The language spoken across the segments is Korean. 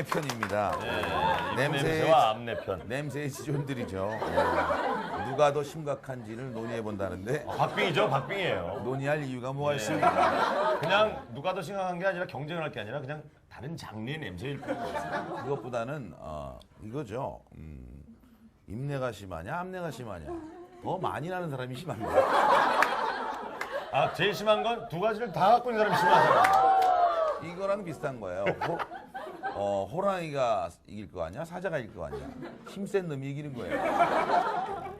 암내 편입니다. 냄새와 암내 편. 냄새의 지존들이죠. 누가 더 심각한지를 논의해 본다는데 박빙이죠, 박빙이에요. 논의할 이유가 뭐가 있습니까? 그냥 누가 더 심각한 게 아니라 경쟁을 할 게 아니라 그냥 다른 장르의 냄새일 뿐. 그것보다는 이거죠. 입내가 심하냐, 암내가 심하냐. 더 많이 나는 사람이 심합니다. 아, 제일 심한 건 두 가지를 다 갖고 있는 사람이 심하잖아. 이거랑 비슷한 거예요. 호랑이가 이길 거 아니야? 사자가 이길 거 아니야? 힘센 놈이 이기는 거예요.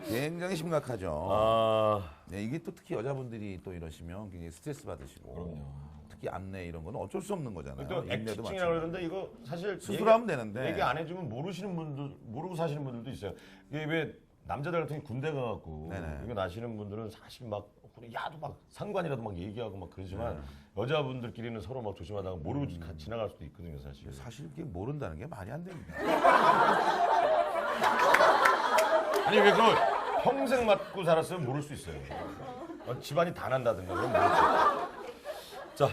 굉장히 심각하죠. 네, 이게 또 특히 여자분들이 또 이러시면 굉장히 스트레스 받으시고 특히 암내 이런 거는 어쩔 수 없는 거잖아요. 또 액티증이라고 그러는데 이거 사실 수술하면 되는데 얘기 안 해주면 모르시는 분들, 모르고 사시는 분들도 있어요. 이게 왜 남자들 같은 경우 군대 가갖고 네네. 이거 나시는 분들은 사실 막 야도 막 상관이라도 막 얘기하고 막 그러지만 여자분들끼리는 서로 막 조심하다가 모르고 지나갈 수도 있거든요, 사실. 사실 그게 모른다는 게 말이 안 됩니다. 아니 왜 그걸 평생 맞고 살았으면 모를 수 있어요. 집안이 다 난다든가 그럼 모를 수 있어요. 자,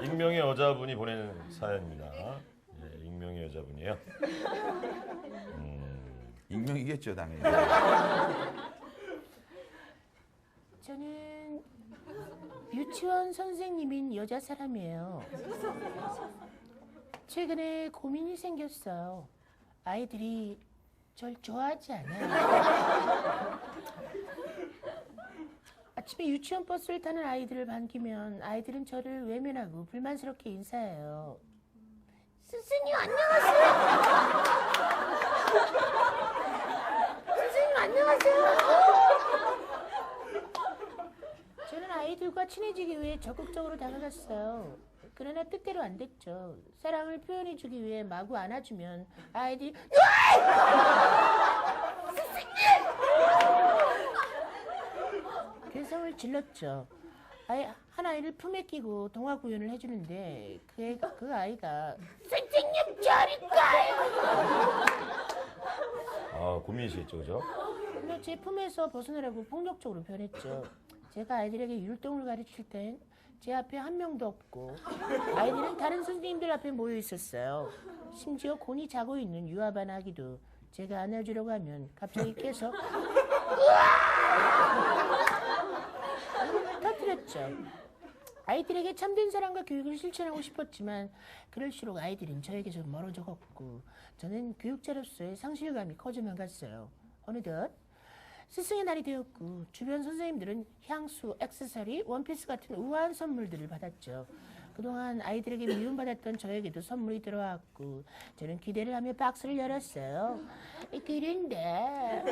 익명의 여자분이 보낸 사연입니다. 예, 익명의 여자분이에요. 익명이겠죠, 당연히. 저는 유치원 선생님인 여자 사람이에요. 최근에 고민이 생겼어요. 아이들이 절 좋아하지 않아요. 아침에 유치원 버스를 타는 아이들을 반기면 아이들은 저를 외면하고 불만스럽게 인사해요. 선생님 안녕하세요. 선생님 안녕하세요. 저는 아이들과 친해지기 위해 적극적으로 다가갔어요. 그러나 뜻대로 안 됐죠. 사랑을 표현해주기 위해 마구 안아주면 아이들이 괴성을 질렀죠. 한 아이를 품에 끼고 동화 구연을 해주는데 그 아이가 선생님 저리 가요. 고민이시겠죠, 그죠? 근데 제 품에서 벗어나려고 폭력적으로 변했죠. 제가 아이들에게 율동을 가르칠 땐 제 앞에 한 명도 없고 아이들은 다른 선생님들 앞에 모여 있었어요. 심지어 곤히 자고 있는 유아반 아기도 제가 안아주려고 하면 갑자기 깨서 터뜨렸죠. 아이들에게 참된 사랑과 교육을 실천하고 싶었지만 그럴수록 아이들은 저에게서 멀어져 갔고 저는 교육자로서의 상실감이 커져만 갔어요. 어느덧 스승의 날이 되었고 주변 선생님들은 향수, 액세서리, 원피스 같은 우아한 선물들을 받았죠. 그동안 아이들에게 미움받았던 저에게도 선물이 들어왔고 저는 기대를 하며 박스를 열었어요. 그런데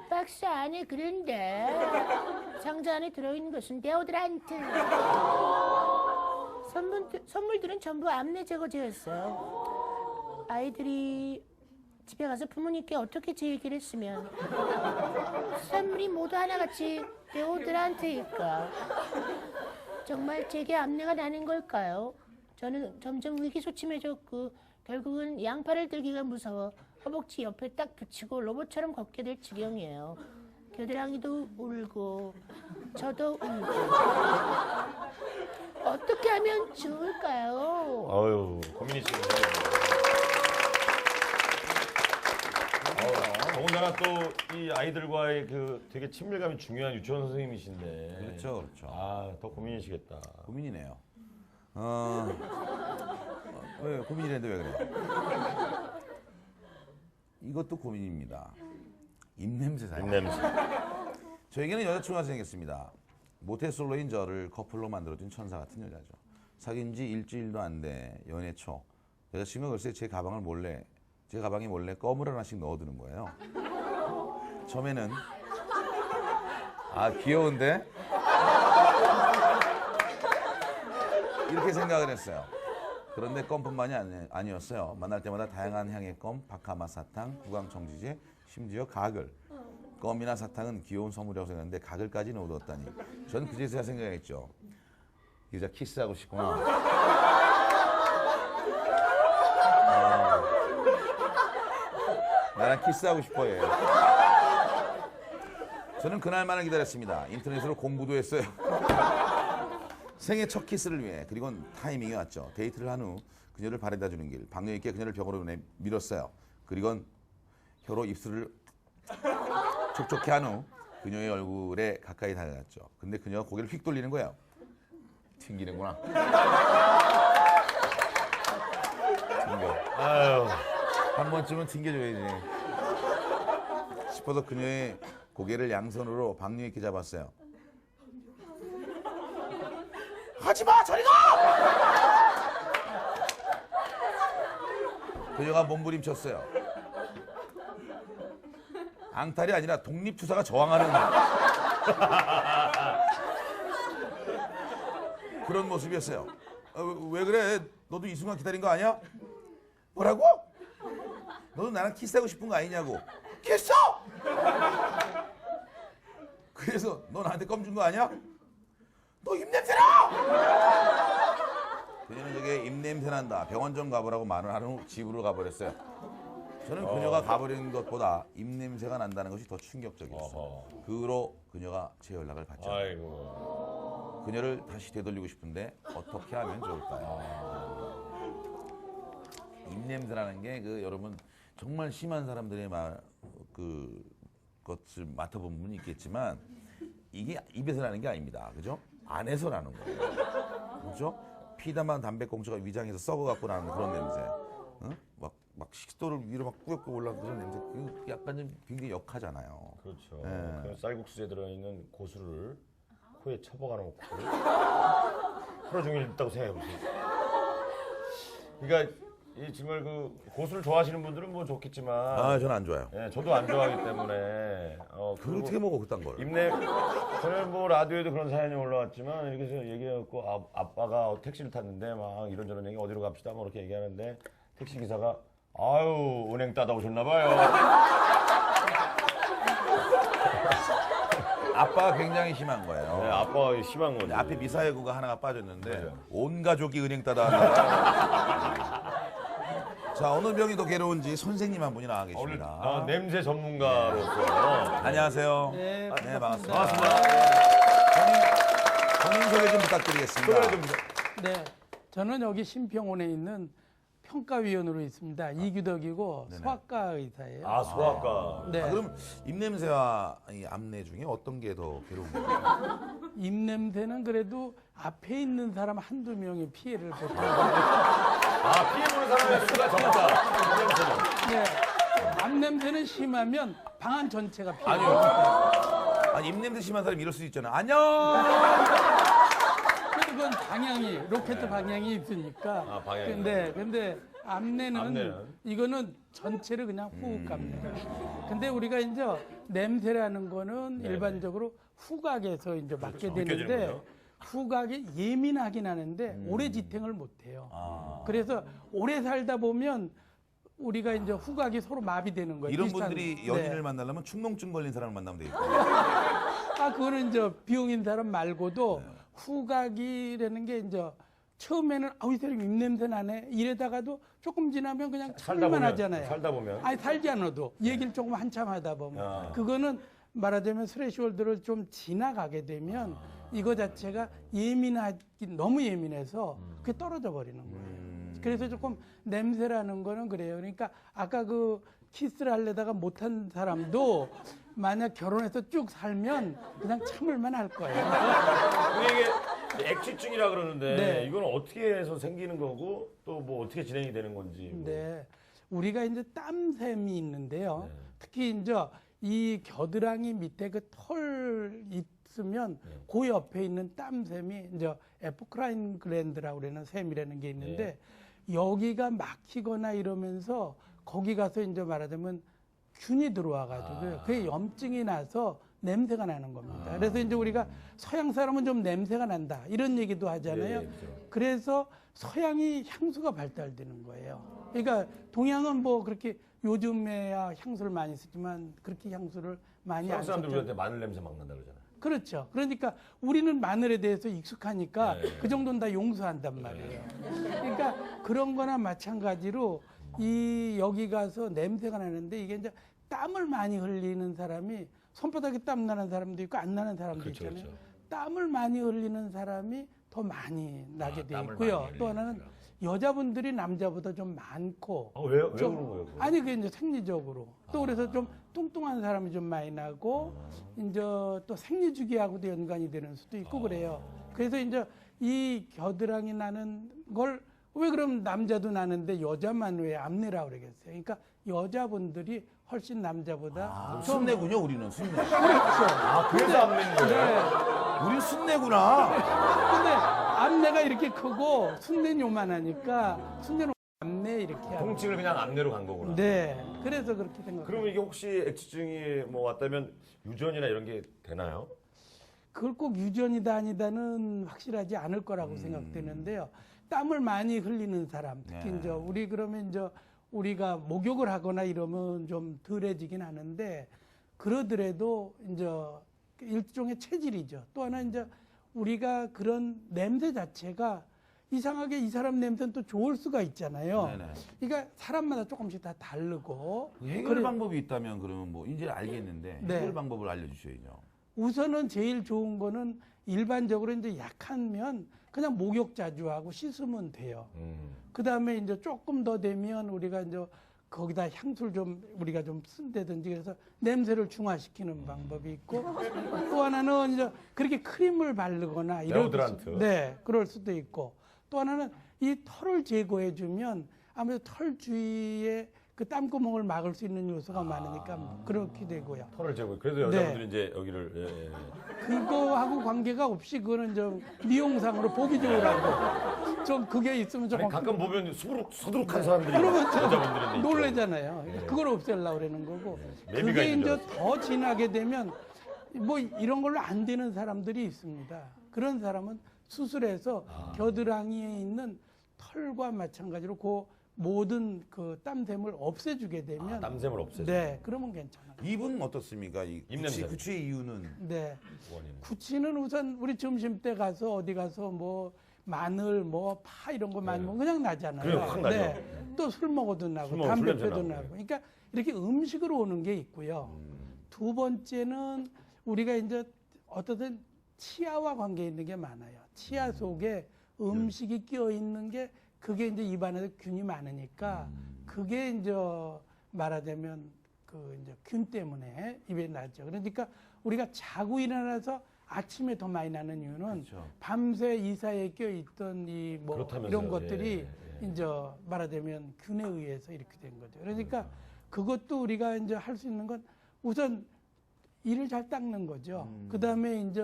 박스 안에 상자 안에 들어있는 것은 데오드란트. 선물들은 전부 암내 제거제였어요. 아이들이 집에 가서 부모님께 어떻게 제 얘기를 했으면 선물이 모두 하나같이 데오드란트일까? 정말 제게 암내가 나는 걸까요? 저는 점점 의기소침해졌고 결국은 양팔을 들기가 무서워 허벅지 옆에 딱 붙이고 로봇처럼 걷게 될 지경이에요. 겨드랑이도 울고 저도 울고 어떻게 하면 좋을까요? 아유, 고민이시네요. 더군다나 또 이 아이들과의 그 되게 친밀감이 중요한 유치원 선생님이신데. 그렇죠, 그렇죠. 더 고민이시겠다. 고민이네요. 왜 고민이랬는데 왜 그래요? 이것도 고민입니다. 입냄새 사연. 입냄새. 저에게는 여자친구가 생겼습니다. 모태솔로인 저를 커플로 만들어준 천사 같은 여자죠. 사귄 지 일주일도 안 돼 연애 초 여자친구가 글쎄 제 가방에 몰래 껌을 하나씩 넣어두는 거예요. 처음에는 귀여운데? 이렇게 생각을 했어요. 그런데 껌뿐만이 아니었어요. 만날 때마다 다양한 향의 껌, 바카마 사탕, 구강청지제, 심지어 가글. 껌이나 사탕은 귀여운 선물이라고 생각했는데 가글까지 넣어뒀다니. 저는 그제서야 생각했죠. 이 여자 키스하고 싶구나. 나랑 키스하고 싶어요. 저는 그날만을 기다렸습니다. 인터넷으로 공부도 했어요. 생애 첫 키스를 위해 그리고 타이밍이 왔죠. 데이트를 한 후 그녀를 바래다 주는 길. 박력 있게 그녀를 벽으로 밀었어요. 그리고 혀로 입술을 촉촉해 한 후 그녀의 얼굴에 가까이 다가갔죠. 근데 그녀가 고개를 휙 돌리는 거예요. 튕기는구나. 튕겨. 아유. 한 번쯤은 튕겨줘야지 싶어서 그녀의 고개를 양손으로 박력 있게 잡았어요. 하지마 저리 가! 그녀가 몸부림쳤어요. 앙탈이 아니라 독립투사가 저항하는 그런 모습이었어요. 왜 그래? 너도 이 순간 기다린 거 아니야? 뭐라고? 너도 나랑 키스하고 싶은 거 아니냐고. 키스! 그래서 너 나한테 껌 준 거 아니야? 너 입냄새나! 그녀는 저게 입냄새 난다. 병원 좀 가보라고 말을 한 후 집으로 가버렸어요. 저는 그녀가 가버린 것보다 입냄새가 난다는 것이 더 충격적이었어요. 그 후로 그녀가 제 연락을 받죠. 아이고. 그녀를 다시 되돌리고 싶은데 어떻게 하면 좋을까요? 입냄새라는 게 여러분 정말 심한 사람들의 것을 맡아본 분이 있겠지만 이게 입에서 나는 게 아닙니다. 그죠? 안에서 나는 거예요. 그죠? 피다만 담배꽁초가 위장에서 썩어갖고 나는 그런 냄새. 응? 막 식도를 위로 막 꾸역꾸역 올라가는 그런 냄새. 그 약간 좀 굉장히 역하잖아요. 그렇죠. 예. 그 쌀국수에 들어있는 고수를 코에 쳐박아 놓고 하루 종일 있다고 생각해보세요. 그러니까 이 정말 그 고수를 좋아하시는 분들은 뭐 좋겠지만 아, 저는 안 좋아요. 예, 저도 안 좋아하기 때문에 그걸 어떻게 먹어 그딴 걸? 저는 뭐 라디오에도 그런 사연이 올라왔지만 이렇게 해서 얘기해갖고 아빠가 택시를 탔는데 막 이런저런 얘기 어디로 갑시다 뭐 이렇게 얘기하는데 택시 기사가 아유 은행 따다 오셨나봐요. 아빠가 굉장히 심한 거예요. 네, 아빠가 심한 거죠. 앞에 미사여구가 하나가 빠졌는데 맞아요. 온 가족이 은행 따다. 자, 어느 병이 더 괴로운지 선생님 한 분이 나와 계십니다. 냄새 전문가로서 안녕하세요. 네, 반갑습니다. 본인 소개 좀 부탁드리겠습니다. 소개 좀 네, 저는 여기 심평원에 있는 평가위원으로 있습니다. 이규덕이고 네네. 소아과 의사예요. 아 소아과. 네, 그럼 입냄새와 이 암내 중에 어떤 게 더 괴로운 거예요? 입냄새는 그래도 앞에 있는 사람 한두 명이 피해를 보통. 피해 보는 사람의 수가 적다. 냄새는. 네, 암냄새는 심하면 방안 전체가 피해. 아니 입냄새 심한 사람이 이럴 수 있잖아. 안녕. 그건 방향이 로켓 방향이 있으니까. 방향이. 근데 암내는 이거는 전체를 그냥 훅 갑니다. 근데 우리가 이제 냄새라는 거는 일반적으로 후각에서 이제 맡게 느껴지는 되는데 거죠. 후각이 예민하긴 하는데 오래 지탱을 못 해요. 그래서 오래 살다 보면 우리가 이제 후각이 서로 마비되는 거예요. 이런 비슷한- 분들이 연인을 네. 만나려면 축농증 걸린 사람을 만나면 되겠다. 그거는 이제 비용인 사람 말고도 후각이라는 게 이제 처음에는 이 사람 입냄새 나네 이러다가도 조금 지나면 그냥 참을만 하잖아요. 살다 보면. 아니 살지 않아도 얘기를 조금 한참 하다 보면 아. 그거는 말하자면 스레시홀드를 좀 지나가게 되면 이거 자체가 너무 예민해서 그게 떨어져 버리는 거예요. 그래서 조금 냄새라는 거는 그래요. 그러니까 아까 그 키스를 하려다가 못한 사람도 만약 결혼해서 쭉 살면 그냥 참을만 할 거예요. 이게 액취증이라 그러는데 네. 이건 어떻게 해서 생기는 거고 또 뭐 어떻게 진행이 되는 건지. 뭐. 네. 우리가 이제 땀샘이 있는데요. 네. 특히 이제 이 겨드랑이 밑에 그 털 있으면 그 옆에 있는 땀샘이 이제 에포크라인 글랜드라고 그러는 샘이라는 게 있는데 여기가 막히거나 이러면서 거기 가서 이제 말하자면 균이 들어와가지고 그게 염증이 나서 냄새가 나는 겁니다. 그래서 이제 우리가 서양 사람은 좀 냄새가 난다 이런 얘기도 하잖아요. 그렇죠. 그래서 서양이 향수가 발달되는 거예요. 그러니까 동양은 뭐 그렇게 요즘에야 향수를 많이 쓰지만 그렇게 향수를 많이 서양 안 사람들 썼죠. 우리한테 마늘 냄새 막 난다 그러잖아요. 그렇죠. 그러니까 우리는 마늘에 대해서 익숙하니까 네. 그 정도는 다 용서한단 말이에요. 그러니까 그런 거나 마찬가지로 여기 가서 냄새가 나는데 이게 이제 땀을 많이 흘리는 사람이 손바닥에 땀 나는 사람도 있고 안 나는 사람도 그렇죠, 있잖아요. 그렇죠. 땀을 많이 흘리는 사람이 더 많이 나게 돼 땀을 있고요. 많이 또 하나는 흘리는구나. 여자분들이 남자보다 좀 많고 왜요? 왜 좀- 그런 거예요? 그거? 아니 그게 이제 생리적으로 또 그래서 좀 뚱뚱한 사람이 좀 많이 나고 이제 또 생리주기하고도 연관이 되는 수도 있고 그래요. 그래서 이제 이 겨드랑이 나는 걸 왜 그럼 남자도 나는데 여자만 왜 암내라고 그러겠어요? 그러니까 여자분들이 훨씬 남자보다 좀 순내군요, 우리는 순내. 그렇죠. 그래서 안 낸 거예요? 네. 우린 순내구나. 근데 암내가 이렇게 크고 순내는 요만하니까 순내는 암내 이렇게 하고. 통증을 그냥 암내로 간 거구나. 네. 그래서 그렇게 생각해요. 그러면 이게 혹시 액취증이 뭐 왔다면 유전이나 이런 게 되나요? 그걸 꼭 유전이다 아니다는 확실하지 않을 거라고 생각되는데요. 땀을 많이 흘리는 사람, 특히 네. 이제 우리 그러면 이제 우리가 목욕을 하거나 이러면 좀 덜해지긴 하는데 그러더라도 이제 일종의 체질이죠. 또 하나 이제 우리가 그런 냄새 자체가 이상하게 이 사람 냄새는 또 좋을 수가 있잖아요. 네네. 그러니까 사람마다 조금씩 다 다르고 그 해결 그래- 방법이 있다면 그러면 뭐 이제 알겠는데 네. 해결 방법을 알려주셔야죠. 우선은 제일 좋은 거는 일반적으로 이제 약하면 그냥 목욕 자주 하고 씻으면 돼요. 그 다음에 이제 조금 더 되면 우리가 이제 거기다 향수를 좀 우리가 좀 쓴다든지 그래서 냄새를 중화시키는 방법이 있고 또 하나는 이제 그렇게 크림을 바르거나 이럴 데오드란트. 수- 네, 그럴 수도 있고 또 하나는 이 털을 제거해 주면 아무래도 털 주위에 그 땀구멍을 막을 수 있는 요소가 많으니까 그렇게 되고요. 털을 제거. 그래서 여자분들이 이제 여기를 그거하고 관계가 없이 그거는 좀 미용상으로 보기 좋으라고 좀 그게 있으면 좀 아니 가끔 보면 서두룩한 사람들이 그러면 좀 여자분들은 놀래잖아요. 그걸 없애려고 그러는 거고. 매미가 그게 있는 이제 더 지나게 되면 뭐 이런 걸로 안 되는 사람들이 있습니다. 그런 사람은 수술해서 겨드랑이에 있는 털과 마찬가지로 그 모든 그 땀샘을 없애주게 되면 땀샘을 없애줘. 네, 그러면 괜찮아요. 입은 어떻습니까? 이 입냄새. 구취의 이유는 네. 원인. 구치는 우선 우리 점심 때 가서 어디 가서 뭐 마늘 뭐 파 이런 거 많이 먹으면 그냥 나잖아요. 그래요, 확 나죠. 또 술 먹어도 나고 술 먹으면 술 담배 냄새 피워도 나고. 나고. 그러니까 이렇게 음식으로 오는 게 있고요. 두 번째는 우리가 이제 어떻든 치아와 관계 있는 게 많아요. 치아 속에 음식이 끼어 있는 게 그게 이제 입안에서 균이 많으니까 그게 이제 말하자면 그 이제 균 때문에 입에 나죠. 그러니까 우리가 자고 일어나서 아침에 더 많이 나는 이유는 그렇죠. 밤새 이사에 껴 있던 이 뭐 그렇다면서요. 이런 것들이 예, 이제 말하자면 균에 의해서 이렇게 된 거죠. 그러니까 그것도 우리가 이제 할 수 있는 건 우선 이를 잘 닦는 거죠. 그 다음에 이제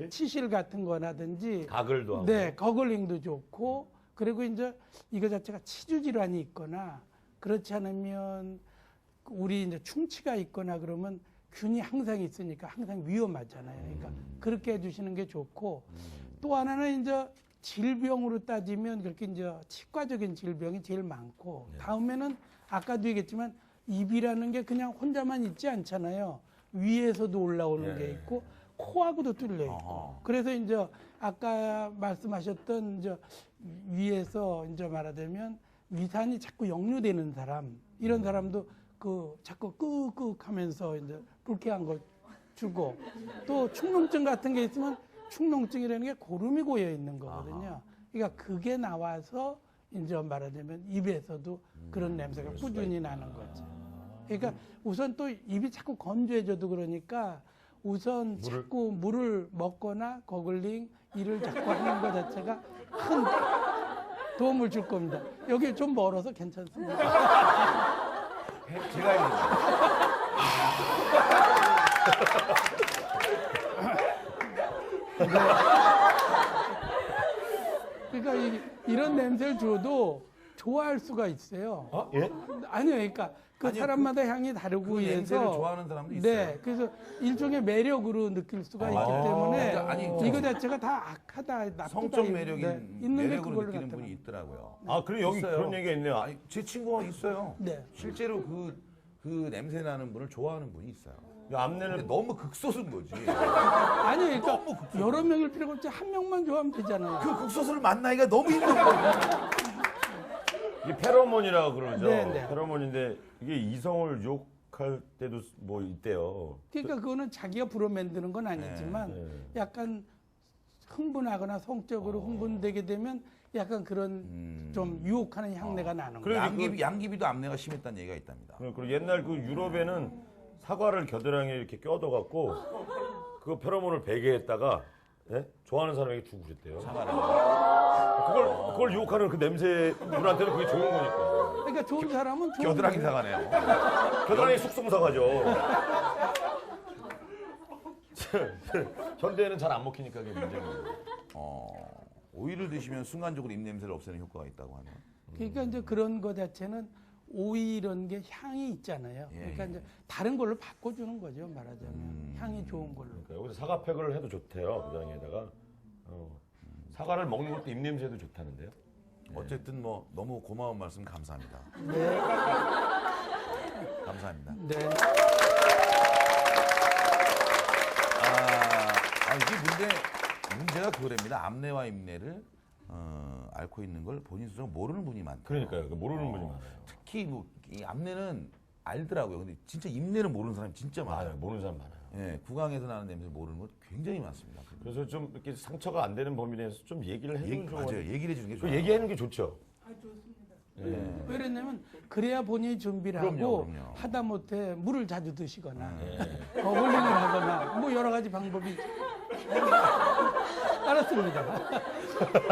치실 같은 거라든지 가글도 하고. 네, 거글링도 좋고 그리고 이제 이거 자체가 치주 질환이 있거나 그렇지 않으면 우리 이제 충치가 있거나 그러면 균이 항상 있으니까 항상 위험하잖아요. 그러니까 그렇게 해주시는 게 좋고 또 하나는 이제 질병으로 따지면 그렇게 이제 치과적인 질병이 제일 많고 다음에는 아까도 얘기했지만 입이라는 게 그냥 혼자만 있지 않잖아요. 위에서도 올라오는 게 있고 코하고도 뚫려 있고 그래서 이제 아까 말씀하셨던 이제 위에서 이제 말하자면 위산이 자꾸 역류되는 사람 이런 사람도 그 자꾸 끄끄 하면서 이제 불쾌한 걸 주고 또 축농증 같은 게 있으면 축농증이라는 게 고름이 고여 있는 거거든요. 그러니까 그게 나와서 이제 말하자면 입에서도 그런 냄새가 꾸준히 나는 거죠. 그러니까 우선 또 입이 자꾸 건조해져도 그러니까 우선 자꾸 물을 먹거나 거글링 이를 자꾸 하는 것 자체가 큰 도움을 줄 겁니다. 여기 좀 멀어서 괜찮습니다. 제가 있는 그러니까 이런 냄새를 줘도 좋아할 수가 있어요. 예? 아니요, 그러니까 그 아니요, 사람마다 향이 다르고 그 냄새를 해서 좋아하는 사람도 있어요. 네, 그래서 일종의 매력으로 느낄 수가 있기 때문에 그러니까 아니, 이거 자체가 다 악하다, 나쁘다 성적 매력인 있는 게 매력으로 그걸로 느끼는 나타나. 분이 있더라고요. 그래 여기 있어요. 그런 얘기가 있네요. 아니, 제 친구가 있어요. 네. 실제로 그 냄새 나는 분을 좋아하는 분이 있어요. 근데 암내는 너무 극소수인 거지. 아니, 그러니까 여러 명일 필요가 없지 한 명만 좋아하면 되잖아요. 그 극소수를 만나기가 너무 힘든 거예요. 이게 페로몬이라고 그러죠. 네, 네. 페로몬인데 이게 이성을 유혹할 때도 뭐 있대요. 그러니까 그거는 자기가 불어 만드는 건 아니지만 네. 약간 흥분하거나 성적으로 흥분되게 되면 약간 그런 좀 유혹하는 향내가 나는 거예요. 양귀비도 암내가 심했다는 얘기가 있답니다. 그리고 옛날 그 유럽에는 사과를 겨드랑이에 이렇게 껴둬갖고 그 페로몬을 배게 했다가 예? 좋아하는 사람에게 주고 그랬대요. 그걸 유혹하는 그 냄새 분한테는 그게 좋은 거니까. 그러니까 좋은 사람은 좋은 겨드랑이 거예요. 사과네요. 겨드랑이 숙성사과죠. 현대에는 잘 안 먹히니까 그게 문제입니다. 오이를 드시면 순간적으로 입냄새를 없애는 효과가 있다고 하네요. 그러니까 이제 그런 거 자체는 오이 이런 게 향이 있잖아요. 그러니까 이제 다른 걸로 바꿔주는 거죠, 말하자면. 향이 좋은 걸로. 그러니까 여기서 사과팩을 해도 좋대요. 겨드랑이에다가. 사과를 먹는 것도 입냄새도 좋다는데요. 어쨌든 뭐 너무 고마운 말씀 감사합니다. 네. 감사합니다. 네. 이게 문제가 그거랍니다. 암내와 입내를 앓고 있는 걸 본인 스스로 모르는 분이 많다. 그러니까요. 모르는 분이 많아요. 특히 뭐 이 암내는 알더라고요. 근데 진짜 입내를 모르는 사람이 진짜 많아요. 맞아요. 모르는 사람 많아요. 예, 구강에서 나는 냄새 모르는 거 굉장히 많습니다. 그래서 좀 이렇게 상처가 안 되는 범위 내에서 좀 얘기를 해주는 게 맞아요. 얘기를 해주는 게 그 좋아요. 얘기하는 게 좋죠. 왜 그랬냐면 그래야 본인이 준비를 그럼요, 하고 그럼요. 하다못해 물을 자주 드시거나 네. 버글링을 하거나 뭐 여러 가지 방법이 알았습니다.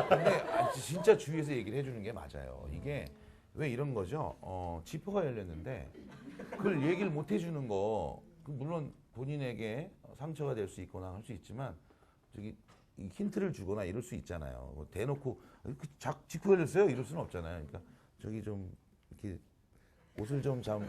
근데 진짜 주위에서 얘기를 해주는 게 맞아요. 이게 왜 이런 거죠? 지퍼가 열렸는데 그걸 얘기를 못 해주는 거, 물론 본인에게 상처가 될 수 있거나 할 수 있지만 저기 이 힌트를 주거나 이럴 수 있잖아요. 뭐 대놓고 지퍼 열렸어요? 이럴 수는 없잖아요. 그러니까 저기 좀 이렇게 옷을 좀 잘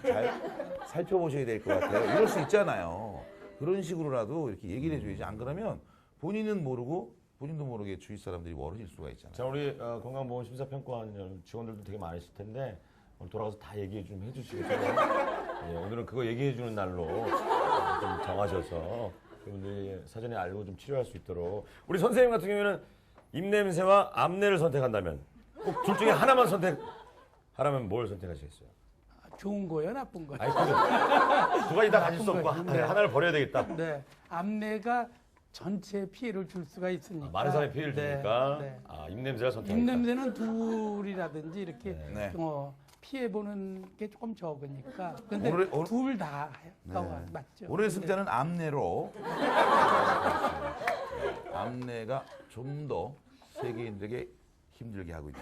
살펴보셔야 될 것 같아요. 이럴 수 있잖아요. 그런 식으로라도 이렇게 얘기를 해줘야지. 안 그러면 본인은 모르고 본인도 모르게 주위 사람들이 멀어질 수가 있잖아요. 자, 우리 건강보험 심사평가원 직원들도 되게 많으실 텐데 오늘 돌아가서 다 얘기 좀 해주시겠어요? 예, 오늘은 그거 얘기해주는 날로 좀 정하셔서 그분들이 사전에 알고 좀 치료할 수 있도록. 우리 선생님 같은 경우에는 입냄새와 암내를 선택한다면 꼭 둘 중에 하나만 선택하라면 뭘 선택하시겠어요? 좋은 거예요, 나쁜 거예요? 아니, 두 가지 다 가질 수 없고 네. 하나를 버려야 되겠다. 네, 암내가 전체에 피해를 줄 수가 있으니까. 많은 사람이 피해를 네, 주니까 네. 입냄새를 선택했다. 입냄새는 둘이라든지 이렇게 네. 피해 보는 게 조금 적으니까. 근데 오늘- 둘 다 맞죠. 오늘의 승자는 암내로. 암내가 좀 더 세계인들에게 힘들게 하고 있다.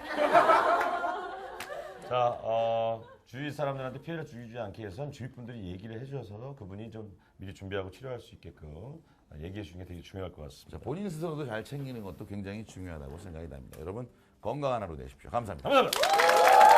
자, 주위 사람들한테 피해를 주지 않기 위해서는 주위 분들이 얘기를 해주셔서 그분이 좀 미리 준비하고 치료할 수 있게끔 얘기해 주는 게 되게 중요할 것 같습니다. 자, 본인 스스로도 잘 챙기는 것도 굉장히 중요하다고 생각이 납니다. 여러분 건강한 하루 되십시오. 감사합니다. 감사합니다.